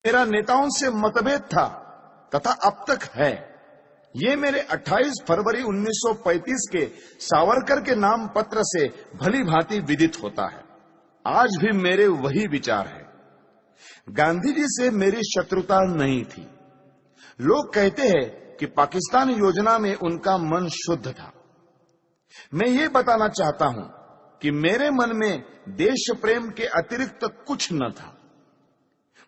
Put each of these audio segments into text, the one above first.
मेरा नेताओं से मतभेद था तथा अब तक है। ये मेरे 28 फरवरी 1935 के सावरकर के नाम पत्र से भली भांति विदित होता है। आज भी मेरे वही विचार है। गांधी जी से मेरी शत्रुता नहीं थी। लोग कहते हैं कि पाकिस्तान योजना में उनका मन शुद्ध था। मैं ये बताना चाहता हूं कि मेरे मन में देश प्रेम के अतिरिक्त कुछ न था।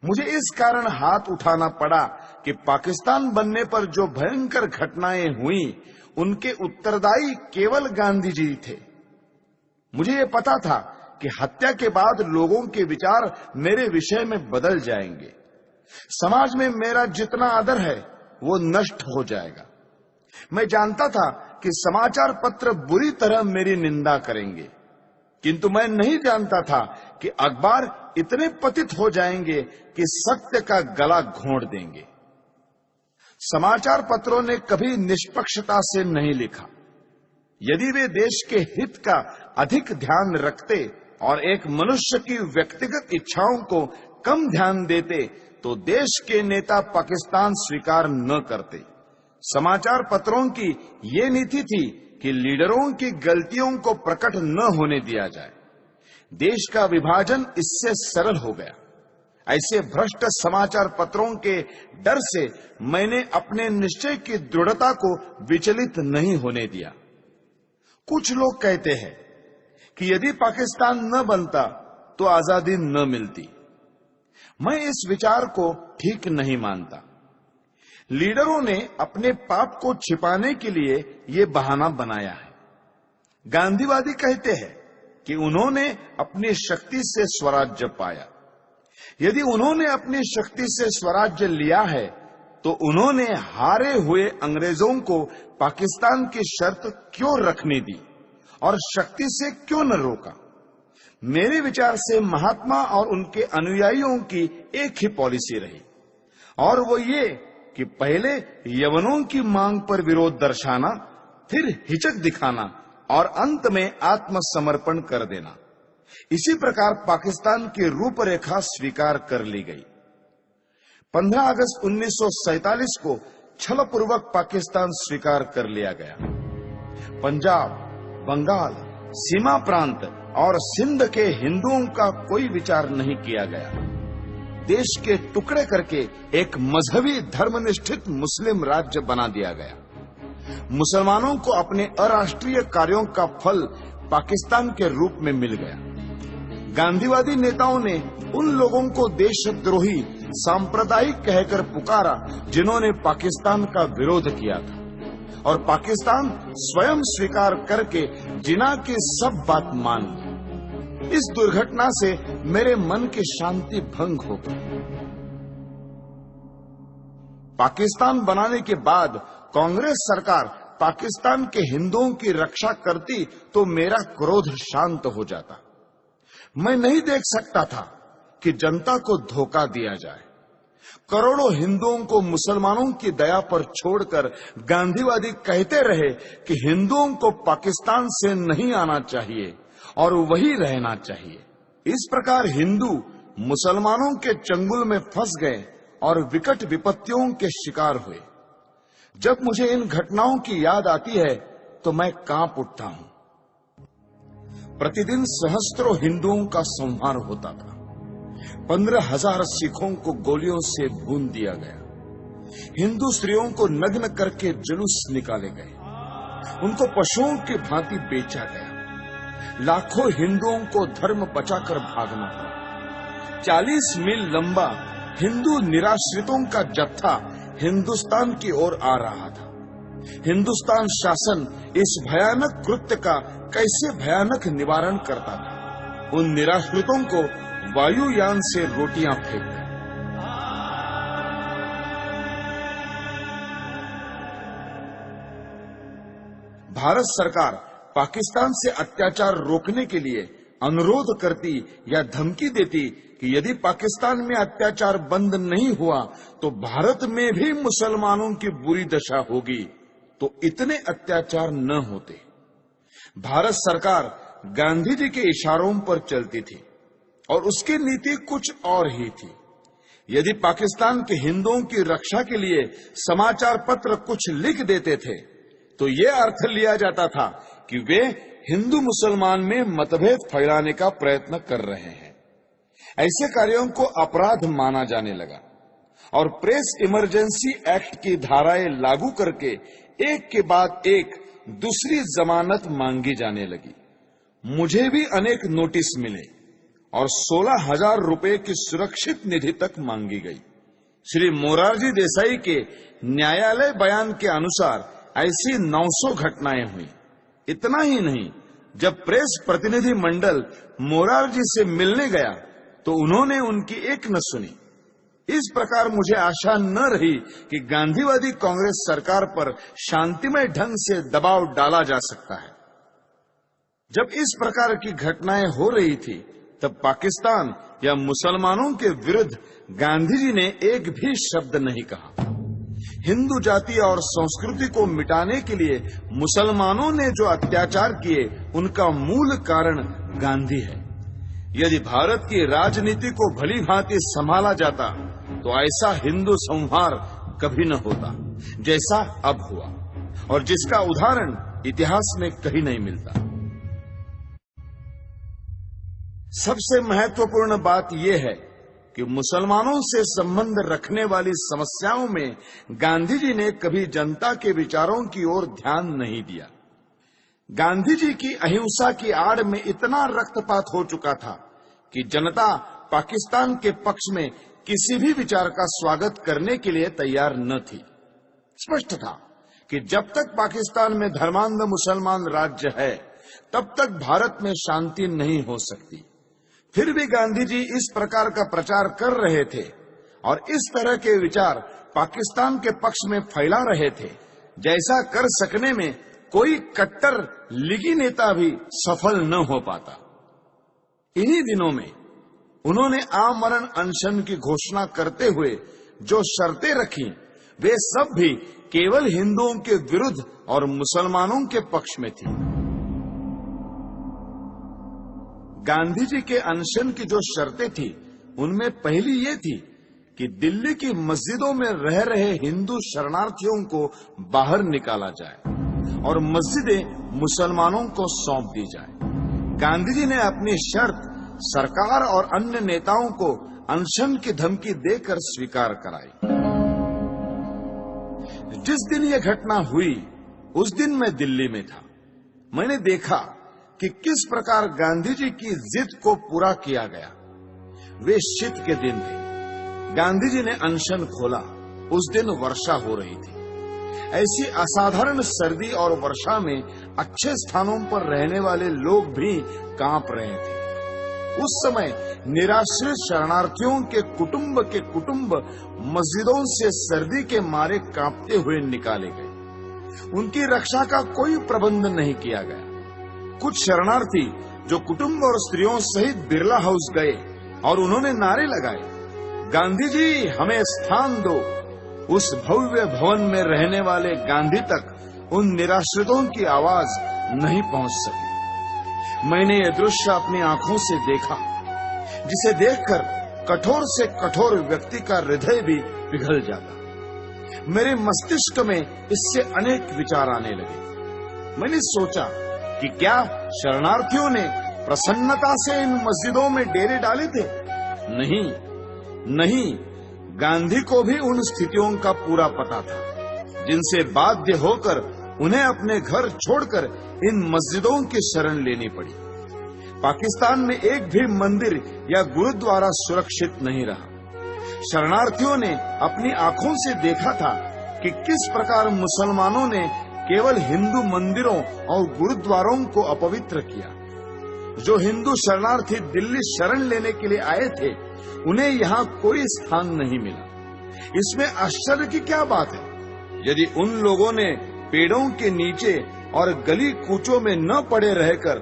मुझे इस कारण हाथ उठाना पड़ा कि पाकिस्तान बनने पर जो भयंकर घटनाएं हुई उनके उत्तरदायी केवल गांधी जी थे। मुझे ये पता था कि हत्या के बाद लोगों के विचार मेरे विषय में बदल जाएंगे। समाज में मेरा जितना आदर है वो नष्ट हो जाएगा। मैं जानता था कि समाचार पत्र बुरी तरह मेरी निंदा करेंगे, किंतु मैं नहीं जानता था कि अखबार इतने पतित हो जाएंगे कि सत्य का गला घोंट देंगे। समाचार पत्रों ने कभी निष्पक्षता से नहीं लिखा। यदि वे देश के हित का अधिक ध्यान रखते और एक मनुष्य की व्यक्तिगत इच्छाओं को कम ध्यान देते तो देश के नेता पाकिस्तान स्वीकार न करते। समाचार पत्रों की ये नीति थी कि लीडरों की गलतियों को प्रकट न होने दिया जाए। देश का विभाजन इससे सरल हो गया। ऐसे भ्रष्ट समाचार पत्रों के डर से मैंने अपने निश्चय की दृढ़ता को विचलित नहीं होने दिया। कुछ लोग कहते हैं कि यदि पाकिस्तान न बनता तो आजादी न मिलती। मैं इस विचार को ठीक नहीं मानता। लीडरों ने अपने पाप को छिपाने के लिए ये बहाना बनाया है। गांधीवादी कहते हैं कि उन्होंने अपनी शक्ति से स्वराज्य पाया। यदि उन्होंने अपनी शक्ति से स्वराज्य लिया है तो उन्होंने हारे हुए अंग्रेजों को पाकिस्तान की शर्त क्यों रखने दी और शक्ति से क्यों न रोका? मेरे विचार से महात्मा और उनके अनुयायियों की एक ही पॉलिसी रही, और वो ये कि पहले यवनों की मांग पर विरोध दर्शाना, फिर हिचक दिखाना और अंत में आत्मसमर्पण कर देना। इसी प्रकार पाकिस्तान की रूपरेखा स्वीकार कर ली गई। 15 अगस्त 1947 को छलपूर्वक पाकिस्तान स्वीकार कर लिया गया। पंजाब, बंगाल, सीमा प्रांत और सिंध के हिंदुओं का कोई विचार नहीं किया गया। देश के टुकड़े करके एक मजहबी धर्मनिष्ठित मुस्लिम राज्य बना दिया गया। मुसलमानों को अपने अराष्ट्रीय कार्यों का फल पाकिस्तान के रूप में मिल गया। गांधीवादी नेताओं ने उन लोगों को देशद्रोही सांप्रदायिक कहकर पुकारा जिन्होंने पाकिस्तान का विरोध किया था, और पाकिस्तान स्वयं स्वीकार करके जिना की सब बात मान ली। इस दुर्घटना से मेरे मन की शांति भंग हो गई। पाकिस्तान बनाने के बाद कांग्रेस सरकार पाकिस्तान के हिंदुओं की रक्षा करती तो मेरा क्रोध शांत हो जाता। मैं नहीं देख सकता था कि जनता को धोखा दिया जाए। करोड़ों हिंदुओं को मुसलमानों की दया पर छोड़कर गांधीवादी कहते रहे कि हिंदुओं को पाकिस्तान से नहीं आना चाहिए और वही रहना चाहिए। इस प्रकार हिंदू मुसलमानों के चंगुल में फंस गए और विकट विपत्तियों के शिकार हुए। जब मुझे इन घटनाओं की याद आती है तो मैं कांप उठता हूं। प्रतिदिन सहस्त्रों हिंदुओं का संहार होता था। 15,000 सिखों को गोलियों से भून दिया गया। हिंदू स्त्रियों को नग्न करके जुलूस निकाले गए। उनको पशुओं की भांति बेचा गया। लाखों हिंदुओं को धर्म बचाकर भागना पड़ा। 40 मील लंबा हिंदू निराश्रितों का जत्था हिंदुस्तान की ओर आ रहा था। हिंदुस्तान शासन इस भयानक कृत्य का कैसे भयानक निवारण करता था? उन निराश्रितों को वायुयान से रोटियां फेंक दी। भारत सरकार पाकिस्तान से अत्याचार रोकने के लिए अनुरोध करती या धमकी देती कि यदि पाकिस्तान में अत्याचार बंद नहीं हुआ तो भारत में भी मुसलमानों की बुरी दशा होगी, तो इतने अत्याचार न होते। भारत सरकार गांधी जी के इशारों पर चलती थी और उसकी नीति कुछ और ही थी। यदि पाकिस्तान के हिंदुओं की रक्षा के लिए समाचार पत्र कुछ लिख देते थे तो यह अर्थ लिया जाता था कि वे हिंदू मुसलमान में मतभेद फैलाने का प्रयत्न कर रहे हैं। ऐसे कार्यों को अपराध माना जाने लगा और प्रेस इमरजेंसी एक्ट की धाराएं लागू करके एक के बाद एक दूसरी जमानत मांगी जाने लगी। मुझे भी अनेक नोटिस मिले और 16,000 रुपए की सुरक्षित निधि तक मांगी गई। श्री मोरारजी देसाई के न्यायालय बयान के अनुसार ऐसी 900 घटनाएं हुई। इतना ही नहीं, जब प्रेस प्रतिनिधि मंडल मोरारजी से मिलने गया तो उन्होंने उनकी एक न सुनी। इस प्रकार मुझे आशा न रही कि गांधीवादी कांग्रेस सरकार पर शांतिमय ढंग से दबाव डाला जा सकता है। जब इस प्रकार की घटनाएं हो रही थी तब पाकिस्तान या मुसलमानों के विरुद्ध गांधी जी ने एक भी शब्द नहीं कहा। हिंदू जाति और संस्कृति को मिटाने के लिए मुसलमानों ने जो अत्याचार किए उनका मूल कारण गांधी है। यदि भारत की राजनीति को भली भांति संभाला जाता तो ऐसा हिंदू संहार कभी न होता जैसा अब हुआ, और जिसका उदाहरण इतिहास में कहीं नहीं मिलता। सबसे महत्वपूर्ण बात यह है कि मुसलमानों से संबंध रखने वाली समस्याओं में गांधी जी ने कभी जनता के विचारों की ओर ध्यान नहीं दिया। गांधी जी की अहिंसा की आड़ में इतना रक्तपात हो चुका था कि जनता पाकिस्तान के पक्ष में किसी भी विचार का स्वागत करने के लिए तैयार न थी। स्पष्ट था कि जब तक पाकिस्तान में धर्मांध मुसलमान राज्य है तब तक भारत में शांति नहीं हो सकती। फिर भी गांधी जी इस प्रकार का प्रचार कर रहे थे और इस तरह के विचार पाकिस्तान के पक्ष में फैला रहे थे जैसा कर सकने में कोई कट्टर लीगी नेता भी सफल न हो पाता। इन्हीं दिनों में उन्होंने आमरण अनशन की घोषणा करते हुए जो शर्तें रखी वे सब भी केवल हिंदुओं के विरुद्ध और मुसलमानों के पक्ष में थी। गांधी जी के अनशन की जो शर्तें थी उनमें पहली ये थी कि दिल्ली की मस्जिदों में रह रहे हिंदू शरणार्थियों को बाहर निकाला जाए और मस्जिदें मुसलमानों को सौंप दी जाए। गांधी जी ने अपनी शर्त सरकार और अन्य नेताओं को अनशन की धमकी देकर स्वीकार कराई। जिस दिन यह घटना हुई उस दिन मैं दिल्ली में था। मैंने देखा कि किस प्रकार गांधी जी की जिद को पूरा किया गया। वे शीत के दिन थे। गांधी जी ने अनशन खोला। उस दिन वर्षा हो रही थी। ऐसी असाधारण सर्दी और वर्षा में अच्छे स्थानों पर रहने वाले लोग भी कांप रहे थे। उस समय निराश्रित शरणार्थियों के कुटुंब मस्जिदों से सर्दी के मारे कांपते हुए निकाले गए। उनकी रक्षा का कोई प्रबंध नहीं किया गया। कुछ शरणार्थी जो कुटुंब और स्त्रियों सहित बिरला हाउस गए और उन्होंने नारे लगाए, गांधी जी हमें स्थान दो। उस भव्य भवन में रहने वाले गांधी तक उन निराश्रितों की आवाज नहीं पहुंच सकी। मैंने यह दृश्य अपनी आंखों से देखा, जिसे देखकर कठोर से कठोर व्यक्ति का हृदय भी पिघल जाता। मेरे मस्तिष्क में इससे अनेक विचार आने लगे। मैंने सोचा कि क्या शरणार्थियों ने प्रसन्नता से इन मस्जिदों में डेरे डाले थे? नहीं, गांधी को भी उन स्थितियों का पूरा पता था जिनसे बाध्य होकर उन्हें अपने घर छोड़कर इन मस्जिदों की शरण लेनी पड़ी। पाकिस्तान में एक भी मंदिर या गुरुद्वारा सुरक्षित नहीं रहा। शरणार्थियों ने अपनी आंखों से देखा था कि किस प्रकार मुसलमानों ने केवल हिंदू मंदिरों और गुरुद्वारों को अपवित्र किया। जो हिंदू शरणार्थी दिल्ली शरण लेने के लिए आए थे उन्हें यहाँ कोई स्थान नहीं मिला। इसमें आश्चर्य की क्या बात है? यदि उन लोगों ने पेड़ों के नीचे और गली कूचों में न पड़े रहकर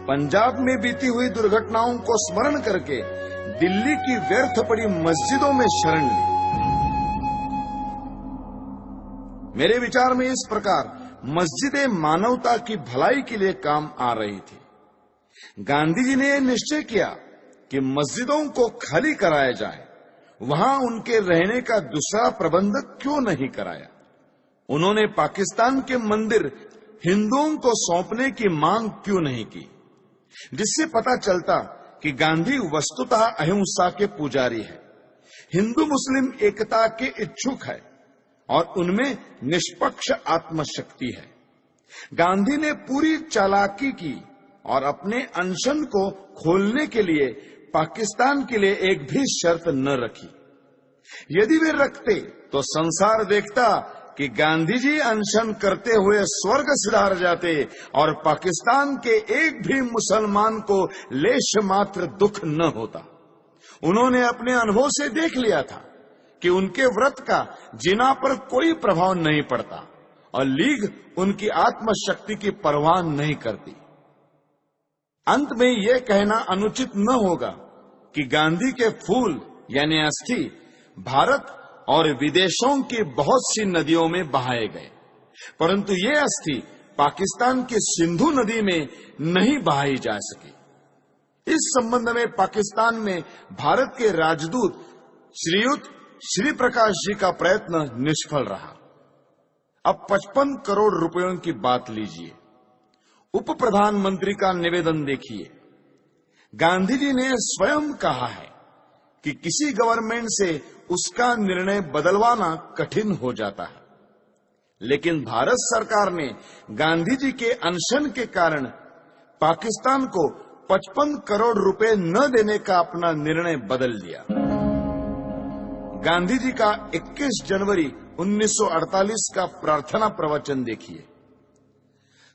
पंजाब में बीती हुई दुर्घटनाओं को स्मरण करके दिल्ली की व्यर्थ पड़ी मस्जिदों में शरण ली। मेरे विचार में इस प्रकार मस्जिदें मानवता की भलाई के लिए काम आ रही थी। गांधी जी ने यह निश्चय किया कि मस्जिदों को खाली कराया जाए, वहां उनके रहने का दूसरा प्रबंध क्यों नहीं कराया? उन्होंने पाकिस्तान के मंदिर हिंदुओं को सौंपने की मांग क्यों नहीं की? जिससे पता चलता कि गांधी वस्तुतः अहिंसा के पुजारी है, हिंदू मुस्लिम एकता के इच्छुक है और उनमें निष्पक्ष आत्मशक्ति है। गांधी ने पूरी चालाकी की और अपने अनशन को खोलने के लिए पाकिस्तान के लिए एक भी शर्त न रखी। यदि वे रखते तो संसार देखता कि गांधी जी अनशन करते हुए स्वर्ग सिधार जाते और पाकिस्तान के एक भी मुसलमान को लेश मात्र दुख न होता। उन्होंने अपने अनुभव से देख लिया था कि उनके व्रत का जिना पर कोई प्रभाव नहीं पड़ता और लीग उनकी आत्मशक्ति की परवाह नहीं करती। अंत में यह कहना अनुचित न होगा कि गांधी के फूल यानी अस्थि भारत और विदेशों की बहुत सी नदियों में बहाए गए, परंतु ये अस्थि पाकिस्तान की सिंधु नदी में नहीं बहाई जा सकी। इस संबंध में पाकिस्तान में भारत के राजदूत श्रीयुत श्री प्रकाश जी का प्रयत्न निष्फल रहा। अब 55 करोड़ रुपयों की बात लीजिए। उप प्रधानमंत्री का निवेदन देखिए। गांधी जी ने स्वयं कहा है कि किसी गवर्नमेंट से उसका निर्णय बदलवाना कठिन हो जाता है, लेकिन भारत सरकार ने गांधी जी के अनशन के कारण पाकिस्तान को 55 करोड़ रुपए न देने का अपना निर्णय बदल लिया। गांधी जी का 21 जनवरी 1948 का प्रार्थना प्रवचन देखिए।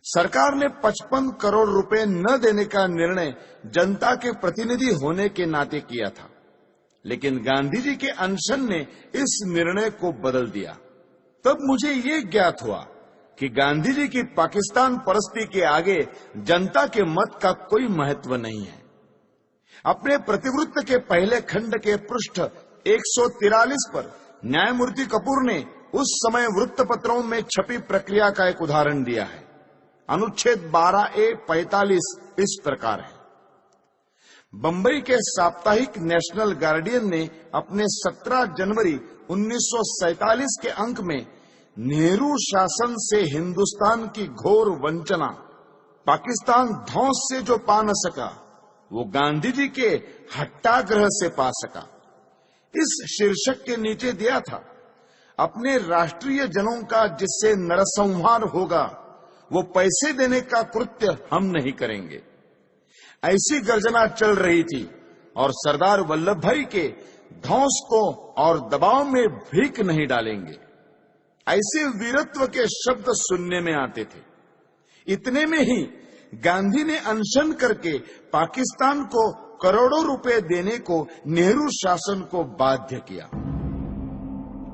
सरकार ने 55 करोड़ रुपए न देने का निर्णय जनता के प्रतिनिधि होने के नाते किया था, लेकिन गांधी जी के अनशन ने इस निर्णय को बदल दिया। तब मुझे ये ज्ञात हुआ कि गांधी जी की पाकिस्तान परस्ती के आगे जनता के मत का कोई महत्व नहीं है। अपने प्रतिवृत्त के पहले खंड के पृष्ठ 143 पर न्यायमूर्ति कपूर ने उस समय वृत्तपत्रों में छपी प्रक्रिया का एक उदाहरण दिया है। अनुच्छेद 12A-45 इस प्रकार है। बंबई के साप्ताहिक नेशनल गार्डियन ने अपने 17 जनवरी 1947 के अंक में नेहरू शासन से हिंदुस्तान की घोर वंचना, पाकिस्तान धौंस से जो पा न सका वो गांधी जी के हट्टाग्रह से पा सका, इस शीर्षक के नीचे दिया था, अपने राष्ट्रीय जनों का जिससे नरसंहार होगा वो पैसे देने का कृत्य हम नहीं करेंगे। ऐसी गर्जना चल रही थी और सरदार वल्लभ भाई के धौंस को और दबाव में भीख नहीं डालेंगे, ऐसे वीरत्व के शब्द सुनने में आते थे। इतने में ही गांधी ने अनशन करके पाकिस्तान को करोड़ों रुपए देने को नेहरू शासन को बाध्य किया।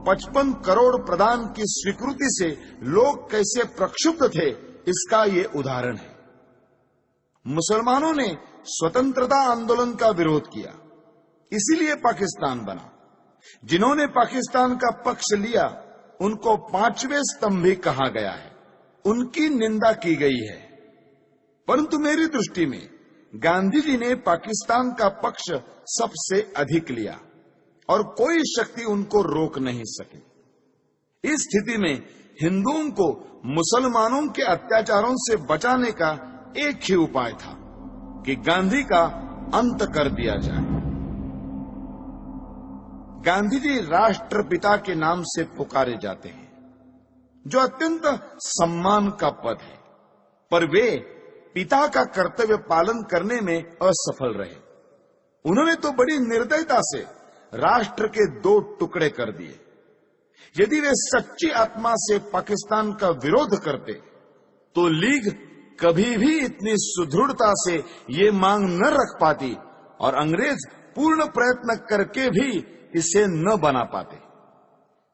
55 करोड़ प्रदान की स्वीकृति से लोग कैसे प्रक्षुब्ध थे, इसका ये उदाहरण है। मुसलमानों ने स्वतंत्रता आंदोलन का विरोध किया, इसीलिए पाकिस्तान बना। जिन्होंने पाकिस्तान का पक्ष लिया उनको पांचवें स्तंभी कहा गया है, उनकी निंदा की गई है। परंतु मेरी दृष्टि में गांधी जी ने पाकिस्तान का पक्ष सबसे अधिक लिया और कोई शक्ति उनको रोक नहीं सकी। इस स्थिति में हिंदुओं को मुसलमानों के अत्याचारों से बचाने का एक ही उपाय था कि गांधी का अंत कर दिया जाए। गांधी जी राष्ट्रपिता के नाम से पुकारे जाते हैं, जो अत्यंत सम्मान का पद है, पर वे पिता का कर्तव्य पालन करने में असफल रहे। उन्होंने तो बड़ी निर्दयता से राष्ट्र के 2 टुकड़े कर दिए। यदि वे सच्ची आत्मा से पाकिस्तान का विरोध करते तो लीग कभी भी इतनी सुदृढ़ता से ये मांग न रख पाती और अंग्रेज पूर्ण प्रयत्न करके भी इसे न बना पाते।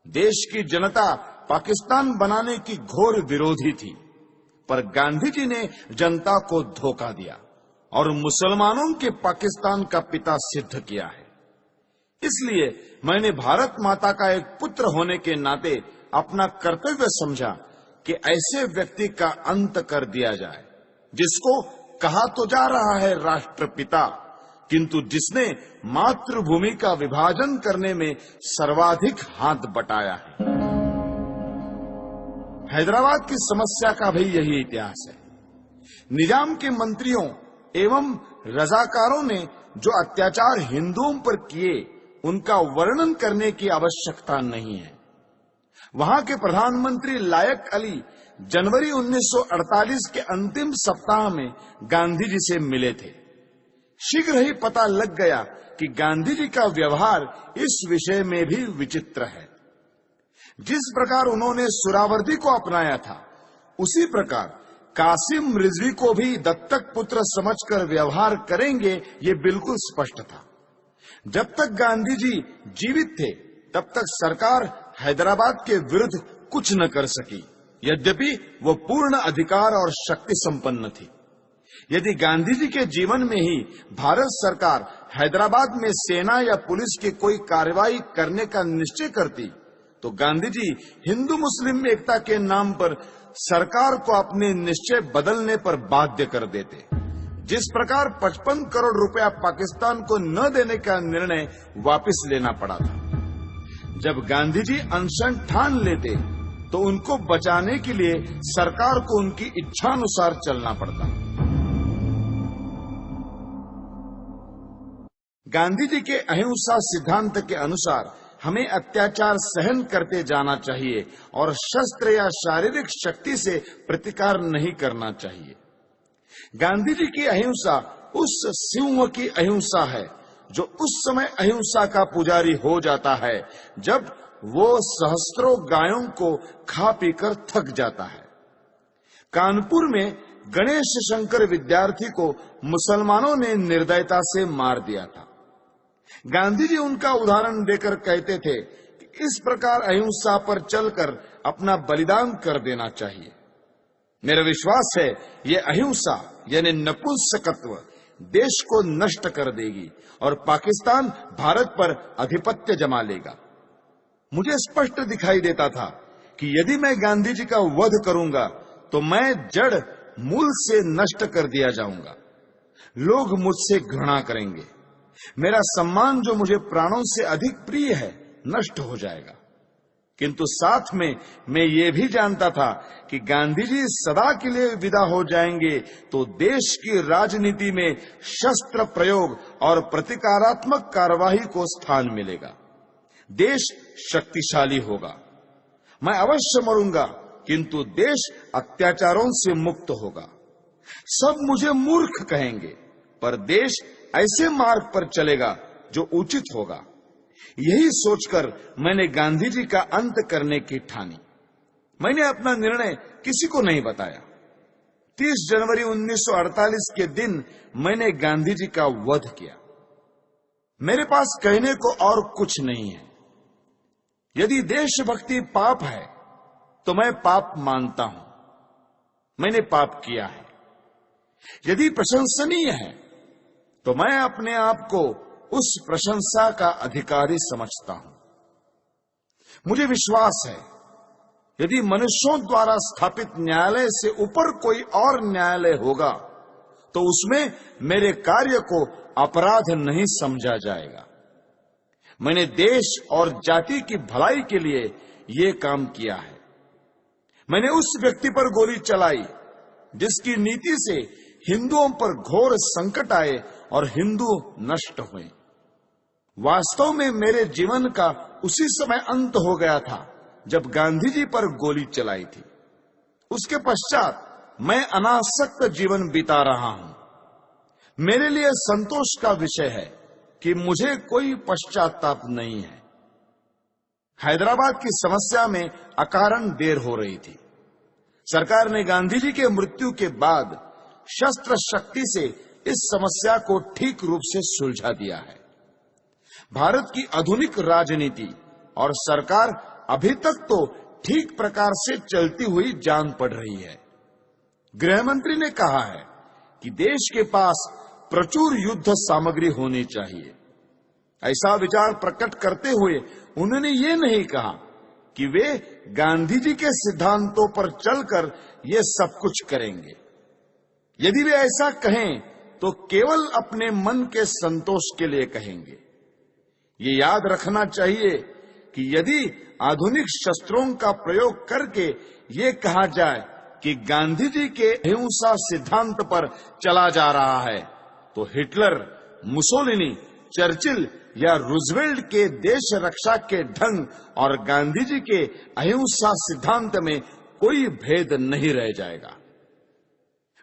देश की जनता पाकिस्तान बनाने की घोर विरोधी थी, पर गांधी जी ने जनता को धोखा दिया और मुसलमानों के पाकिस्तान का पिता सिद्ध किया है। इसलिए मैंने भारत माता का एक पुत्र होने के नाते अपना कर्तव्य समझा कि ऐसे व्यक्ति का अंत कर दिया जाए, जिसको कहा तो जा रहा है राष्ट्रपिता, किंतु जिसने मातृभूमि का विभाजन करने में सर्वाधिक हाथ बटाया है। हैदराबाद की समस्या का भी यही इतिहास है। निजाम के मंत्रियों एवं रजाकारों ने जो अत्याचार हिंदुओं पर किए, उनका वर्णन करने की आवश्यकता नहीं है। वहां के प्रधानमंत्री लायक अली जनवरी 1948 के अंतिम सप्ताह में गांधी जी से मिले थे। शीघ्र ही पता लग गया कि गांधी जी का व्यवहार इस विषय में भी विचित्र है। जिस प्रकार उन्होंने सुरावर्दी को अपनाया था, उसी प्रकार कासिम रिजवी को भी दत्तक पुत्र समझकर व्यवहार करेंगे, ये बिल्कुल स्पष्ट था। जब तक गांधी जी जीवित थे, तब तक सरकार हैदराबाद के विरुद्ध कुछ न कर सकी, यद्यपि वो पूर्ण अधिकार और शक्ति संपन्न थी। यदि गांधी जी के जीवन में ही भारत सरकार हैदराबाद में सेना या पुलिस की कोई कार्रवाई करने का निश्चय करती, तो गांधी जी हिंदू मुस्लिम एकता के नाम पर सरकार को अपने निश्चय बदलने पर बाध्य कर देते। जिस प्रकार 55 करोड़ रुपया पाकिस्तान को न देने का निर्णय वापस लेना पड़ा था। जब गांधी जी अनशन ठान लेते, तो उनको बचाने के लिए सरकार को उनकी इच्छानुसार चलना पड़ता। गांधी जी के अहिंसा सिद्धांत के अनुसार हमें अत्याचार सहन करते जाना चाहिए और शस्त्र या शारीरिक शक्ति से प्रतिकार नहीं करना चाहिए। गांधी जी की अहिंसा उस सिंह की अहिंसा है जो उस समय अहिंसा का पुजारी हो जाता है जब वो सहस्त्रों गायों को खा पीकर थक जाता है। कानपुर में गणेश शंकर विद्यार्थी को मुसलमानों ने निर्दयता से मार दिया था। गांधी जी उनका उदाहरण देकर कहते थे कि इस प्रकार अहिंसा पर चलकर अपना बलिदान कर देना चाहिए। मेरा विश्वास है ये अहिंसा यानी नपुंसकत्व देश को नष्ट कर देगी और पाकिस्तान भारत पर आधिपत्य जमा लेगा। मुझे स्पष्ट दिखाई देता था कि यदि मैं गांधी जी का वध करूंगा तो मैं जड़ मूल से नष्ट कर दिया जाऊंगा। लोग मुझसे घृणा करेंगे। मेरा सम्मान जो मुझे प्राणों से अधिक प्रिय है नष्ट हो जाएगा। किंतु साथ में मैं ये भी जानता था कि गांधी जी सदा के लिए विदा हो जाएंगे तो देश की राजनीति में शस्त्र प्रयोग और प्रतिकारात्मक कार्यवाही को स्थान मिलेगा। देश शक्तिशाली होगा। मैं अवश्य मरूंगा, किंतु देश अत्याचारों से मुक्त होगा। सब मुझे मूर्ख कहेंगे, पर देश ऐसे मार्ग पर चलेगा जो उचित होगा। यही सोचकर मैंने गांधी जी का अंत करने की ठानी। मैंने अपना निर्णय किसी को नहीं बताया। 30 जनवरी 1948 के दिन मैंने गांधी जी का वध किया। मेरे पास कहने को और कुछ नहीं है। यदि देशभक्ति पाप है तो मैं पाप मानता हूं। मैंने पाप किया है। यदि प्रशंसनीय है तो मैं अपने आप को उस प्रशंसा का अधिकारी समझता हूं। मुझे विश्वास है यदि मनुष्यों द्वारा स्थापित न्यायालय से ऊपर कोई और न्यायालय होगा तो उसमें मेरे कार्य को अपराध नहीं समझा जाएगा। मैंने देश और जाति की भलाई के लिए ये काम किया है। मैंने उस व्यक्ति पर गोली चलाई जिसकी नीति से हिंदुओं पर घोर संकट आए और हिंदू नष्ट हुए। वास्तव में मेरे जीवन का उसी समय अंत हो गया था जब गांधी जी पर गोली चलाई थी। उसके पश्चात मैं अनासक्त जीवन बिता रहा हूं। मेरे लिए संतोष का विषय है कि मुझे कोई पश्चाताप नहीं है। हैदराबाद की समस्या में अकारण देर हो रही थी। सरकार ने गांधी जी के मृत्यु के बाद शस्त्र शक्ति से इस समस्या को ठीक रूप से सुलझा दिया है। भारत की आधुनिक राजनीति और सरकार अभी तक तो ठीक प्रकार से चलती हुई जान पड़ रही है। गृह मंत्री ने कहा है कि देश के पास प्रचुर युद्ध सामग्री होनी चाहिए। ऐसा विचार प्रकट करते हुए उन्होंने ये नहीं कहा कि वे गांधी जी के सिद्धांतों पर चलकर ये सब कुछ करेंगे। यदि वे ऐसा कहें तो केवल अपने मन के संतोष के लिए कहेंगे। ये याद रखना चाहिए कि यदि आधुनिक शस्त्रों का प्रयोग करके ये कहा जाए कि गांधी जी के अहिंसा सिद्धांत पर चला जा रहा है, तो हिटलर, मुसोलिनी, चर्चिल या रूजवेल्ट के देश रक्षा के ढंग और गांधी जी के अहिंसा सिद्धांत में कोई भेद नहीं रह जाएगा।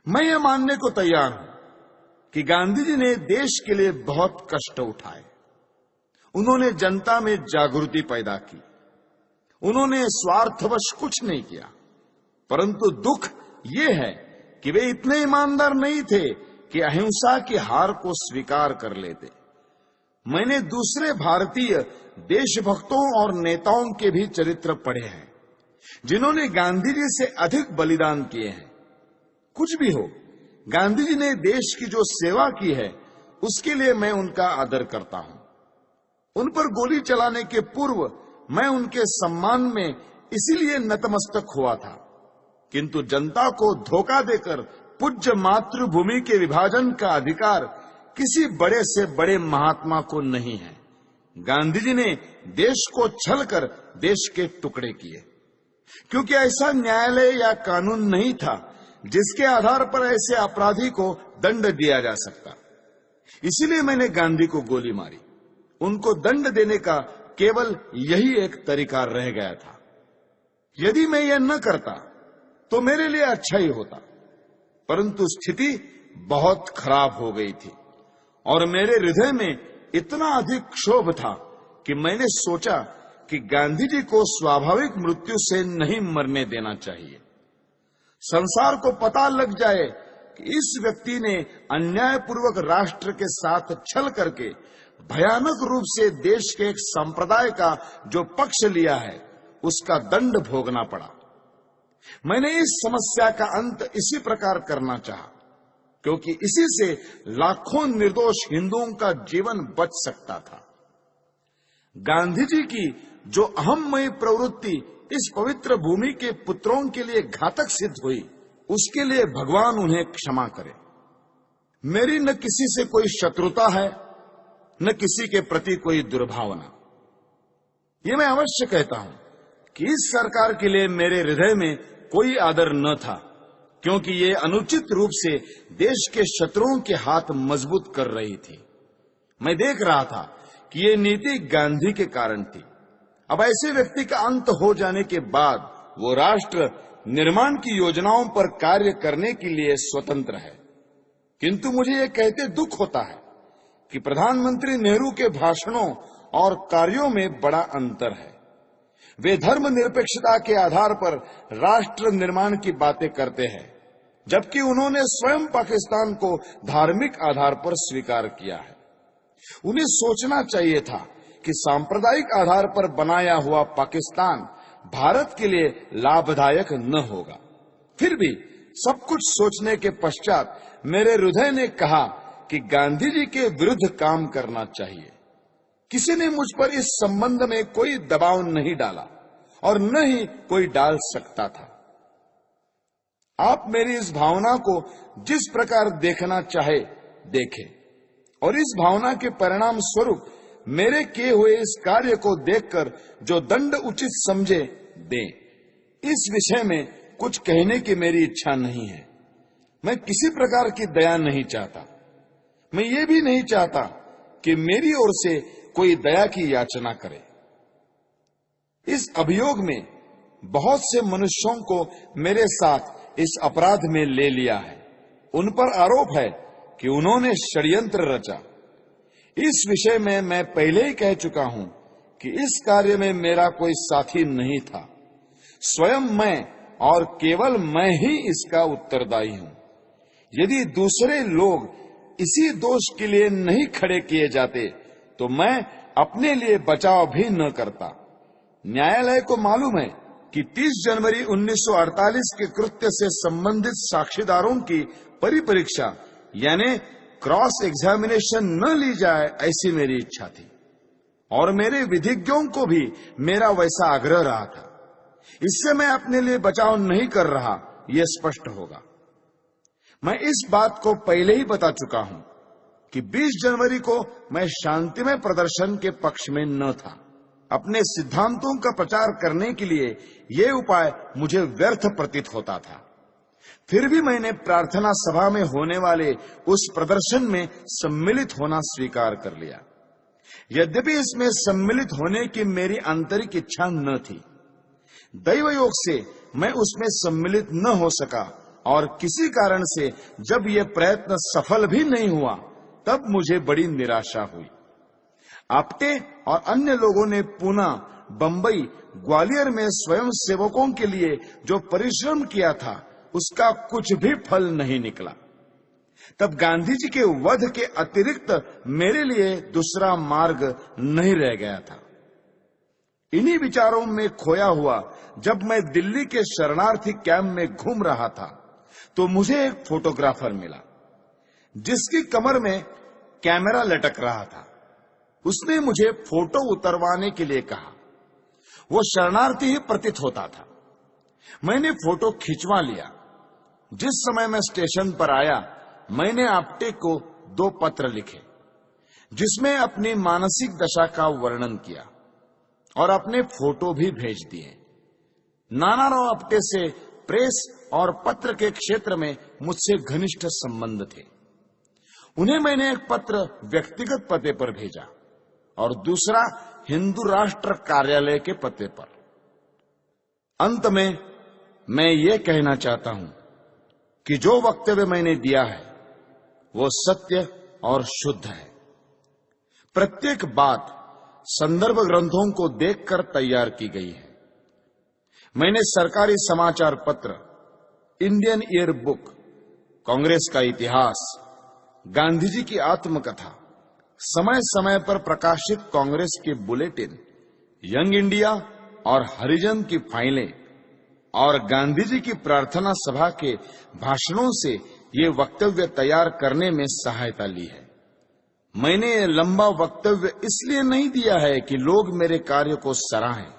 मैं ये मानने को तैयार हूं कि गांधी जी ने देश के लिए बहुत कष्ट उठाए। उन्होंने जनता में जागृति पैदा की। उन्होंने स्वार्थवश कुछ नहीं किया, परंतु दुख ये है कि वे इतने ईमानदार नहीं थे कि अहिंसा की हार को स्वीकार कर लेते। मैंने दूसरे भारतीय देशभक्तों और नेताओं के भी चरित्र पढ़े हैं जिन्होंने गांधी जी से अधिक बलिदान किए हैं। कुछ भी हो, गांधी जी ने देश की जो सेवा की है उसके लिए मैं उनका आदर करता हूं। उन पर गोली चलाने के पूर्व मैं उनके सम्मान में इसीलिए नतमस्तक हुआ था, किंतु जनता को धोखा देकर पूज्य मातृभूमि के विभाजन का अधिकार किसी बड़े से बड़े महात्मा को नहीं है। गांधी जी ने देश को छल कर देश के टुकड़े किए, क्योंकि ऐसा न्यायालय या कानून नहीं था जिसके आधार पर ऐसे अपराधी को दंड दिया जा सकता। इसीलिए मैंने गांधी को गोली मारी। उनको दंड देने का केवल यही एक तरीका रह गया था। यदि मैं यह न करता तो मेरे लिए अच्छा ही होता, परंतु स्थिति बहुत खराब हो गई थी और मेरे हृदय में इतना अधिक क्षोभ था कि मैंने सोचा कि गांधी जी को स्वाभाविक मृत्यु से नहीं मरने देना चाहिए। संसार को पता लग जाए कि इस व्यक्ति ने अन्यायपूर्वक राष्ट्र के साथ छल करके भयानक रूप से देश के एक संप्रदाय का जो पक्ष लिया है उसका दंड भोगना पड़ा। मैंने इस समस्या का अंत इसी प्रकार करना चाहा, क्योंकि इसी से लाखों निर्दोष हिंदुओं का जीवन बच सकता था। गांधी जी की जो अहममयी प्रवृत्ति इस पवित्र भूमि के पुत्रों के लिए घातक सिद्ध हुई, उसके लिए भगवान उन्हें क्षमा करे। मेरी न किसी से कोई शत्रुता है, न किसी के प्रति कोई दुर्भावना। ये मैं अवश्य कहता हूं कि इस सरकार के लिए मेरे हृदय में कोई आदर न था, क्योंकि ये अनुचित रूप से देश के शत्रुओं के हाथ मजबूत कर रही थी। मैं देख रहा था कि ये नीति गांधी के कारण थी। अब ऐसे व्यक्ति का अंत हो जाने के बाद वो राष्ट्र निर्माण की योजनाओं पर कार्य करने के लिए स्वतंत्र है। किंतु मुझे ये कहते दुख होता है कि प्रधानमंत्री नेहरू के भाषणों और कार्यों में बड़ा अंतर है। वे धर्मनिरपेक्षता के आधार पर राष्ट्र निर्माण की बातें करते हैं, जबकि उन्होंने स्वयं पाकिस्तान को धार्मिक आधार पर स्वीकार किया है। उन्हें सोचना चाहिए था कि सांप्रदायिक आधार पर बनाया हुआ पाकिस्तान भारत के लिए लाभदायक न होगा। फिर भी सब कुछ सोचने के पश्चात मेरे हृदय ने कहा कि गांधी जी के विरुद्ध काम करना चाहिए। किसी ने मुझ पर इस संबंध में कोई दबाव नहीं डाला और न ही कोई डाल सकता था। आप मेरी इस भावना को जिस प्रकार देखना चाहे देखें, और इस भावना के परिणाम स्वरूप मेरे किए हुए इस कार्य को देखकर जो दंड उचित समझे दें। इस विषय में कुछ कहने की मेरी इच्छा नहीं है। मैं किसी प्रकार की दया नहीं चाहता। मैं ये भी नहीं चाहता कि मेरी ओर से कोई दया की याचना करे। इस अभियोग में बहुत से मनुष्यों को मेरे साथ इस अपराध में ले लिया है। उन पर आरोप है कि उन्होंने षड्यंत्र रचा। इस विषय में मैं पहले ही कह चुका हूं कि इस कार्य में मेरा कोई साथी नहीं था। स्वयं मैं और केवल मैं ही इसका उत्तरदायी हूं। यदि दूसरे लोग इसी दोष के लिए नहीं खड़े किए जाते तो मैं अपने लिए बचाव भी न करता। न्यायालय को मालूम है कि 30 जनवरी 1948 के कृत्य से संबंधित साक्षीदारों की परिपरीक्षा यानी क्रॉस एग्जामिनेशन न ली जाए, ऐसी मेरी इच्छा थी और मेरे विधिज्ञों को भी मेरा वैसा आग्रह रहा था। इससे मैं अपने लिए बचाव नहीं कर रहा, यह स्पष्ट होगा। मैं इस बात को पहले ही बता चुका हूं कि 20 जनवरी को मैं शांतिमय प्रदर्शन के पक्ष में न था। अपने सिद्धांतों का प्रचार करने के लिए यह उपाय मुझे व्यर्थ प्रतीत होता था। फिर भी मैंने प्रार्थना सभा में होने वाले उस प्रदर्शन में सम्मिलित होना स्वीकार कर लिया। यद्यपि इसमें सम्मिलित होने की मेरी आंतरिक इच्छा न थी, दैव योग से मैं उसमें सम्मिलित न हो सका और किसी कारण से जब यह प्रयत्न सफल भी नहीं हुआ तब मुझे बड़ी निराशा हुई। आपटे और अन्य लोगों ने पूना, बंबई, ग्वालियर में स्वयं सेवकों के लिए जो परिश्रम किया था उसका कुछ भी फल नहीं निकला। तब गांधी जी के वध के अतिरिक्त मेरे लिए दूसरा मार्ग नहीं रह गया था। इन्हीं विचारों में खोया हुआ जब मैं दिल्ली के शरणार्थी कैंप में घूम रहा था तो मुझे एक फोटोग्राफर मिला जिसकी कमर में कैमरा लटक रहा था। उसने मुझे फोटो उतरवाने के लिए कहा। वो शरणार्थी ही प्रतीत होता था। मैंने फोटो खिंचवा लिया। जिस समय मैं स्टेशन पर आया मैंने आपटे को 2 पत्र लिखे जिसमें अपनी मानसिक दशा का वर्णन किया और अपने फोटो भी भेज दिए। नानाराव आपटे से प्रेस और पत्र के क्षेत्र में मुझसे घनिष्ठ संबंध थे। उन्हें मैंने एक पत्र व्यक्तिगत पते पर भेजा और दूसरा हिंदू राष्ट्र कार्यालय के पते पर। अंत में मैं ये कहना चाहता हूं कि जो वक्तव्य मैंने दिया है वो सत्य और शुद्ध है। प्रत्येक बात संदर्भ ग्रंथों को देखकर तैयार की गई है। मैंने सरकारी समाचार पत्र, इंडियन ईयर बुक, कांग्रेस का इतिहास, गांधी जी की आत्मकथा, समय समय पर प्रकाशित कांग्रेस के बुलेटिन, यंग इंडिया और हरिजन की फाइलें और गांधी जी की प्रार्थना सभा के भाषणों से ये वक्तव्य तैयार करने में सहायता ली है। मैंने ये लंबा वक्तव्य इसलिए नहीं दिया है कि लोग मेरे कार्य को सराहें,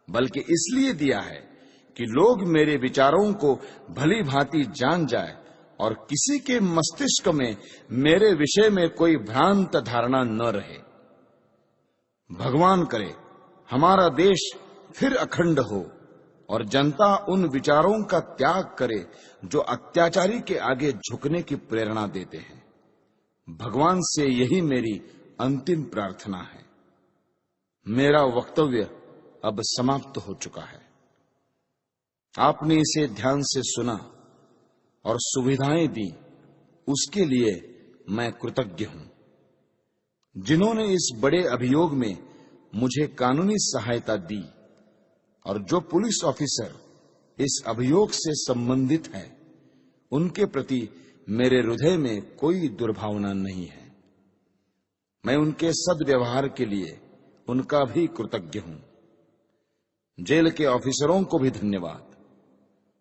बल्कि इसलिए दिया है कि लोग मेरे विचारों को भली भांति जान जाए और किसी के मस्तिष्क में मेरे विषय में कोई भ्रांत धारणा न रहे। भगवान करे हमारा देश फिर अखंड हो और जनता उन विचारों का त्याग करे जो अत्याचारी के आगे झुकने की प्रेरणा देते हैं। भगवान से यही मेरी अंतिम प्रार्थना है। मेरा वक्तव्य अब समाप्त हो चुका है। आपने इसे ध्यान से सुना और सुविधाएं दी, उसके लिए मैं कृतज्ञ हूं। जिन्होंने इस बड़े अभियोग में मुझे कानूनी सहायता दी और जो पुलिस ऑफिसर इस अभियोग से संबंधित हैं, उनके प्रति मेरे हृदय में कोई दुर्भावना नहीं है। मैं उनके सद्व्यवहार के लिए उनका भी कृतज्ञ हूं। जेल के ऑफिसरों को भी धन्यवाद।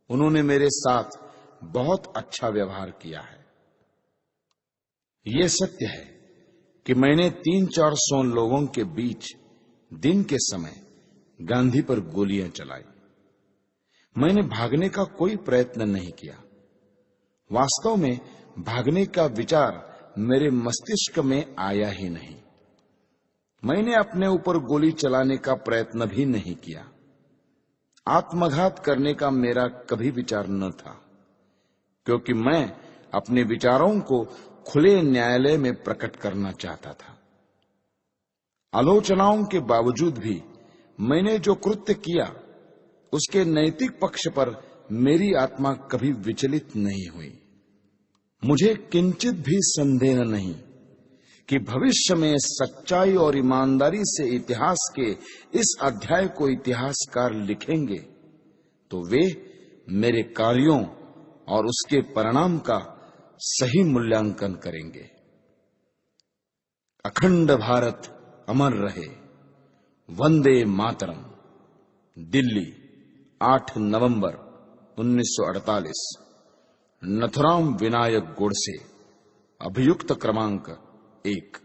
उन्होंने मेरे साथ बहुत अच्छा व्यवहार किया है। यह सत्य है कि मैंने 300-400 लोगों के बीच दिन के समय गांधी पर गोलियां चलाई। मैंने भागने का कोई प्रयत्न नहीं किया। वास्तव में भागने का विचार मेरे मस्तिष्क में आया ही नहीं। मैंने अपने ऊपर गोली चलाने का प्रयत्न भी नहीं किया। आत्मघात करने का मेरा कभी विचार न था, क्योंकि मैं अपने विचारों को खुले न्यायालय में प्रकट करना चाहता था। आलोचनाओं के बावजूद भी मैंने जो कृत्य किया उसके नैतिक पक्ष पर मेरी आत्मा कभी विचलित नहीं हुई। मुझे किंचित भी संदेह नहीं कि भविष्य में सच्चाई और ईमानदारी से इतिहास के इस अध्याय को इतिहासकार लिखेंगे तो वे मेरे कार्यों और उसके परिणाम का सही मूल्यांकन करेंगे। अखंड भारत अमर रहे। वंदे मातरम। दिल्ली, 8 नवंबर 1948। नथुराम विनायक गोडसे। अभियुक्त क्रमांक 1।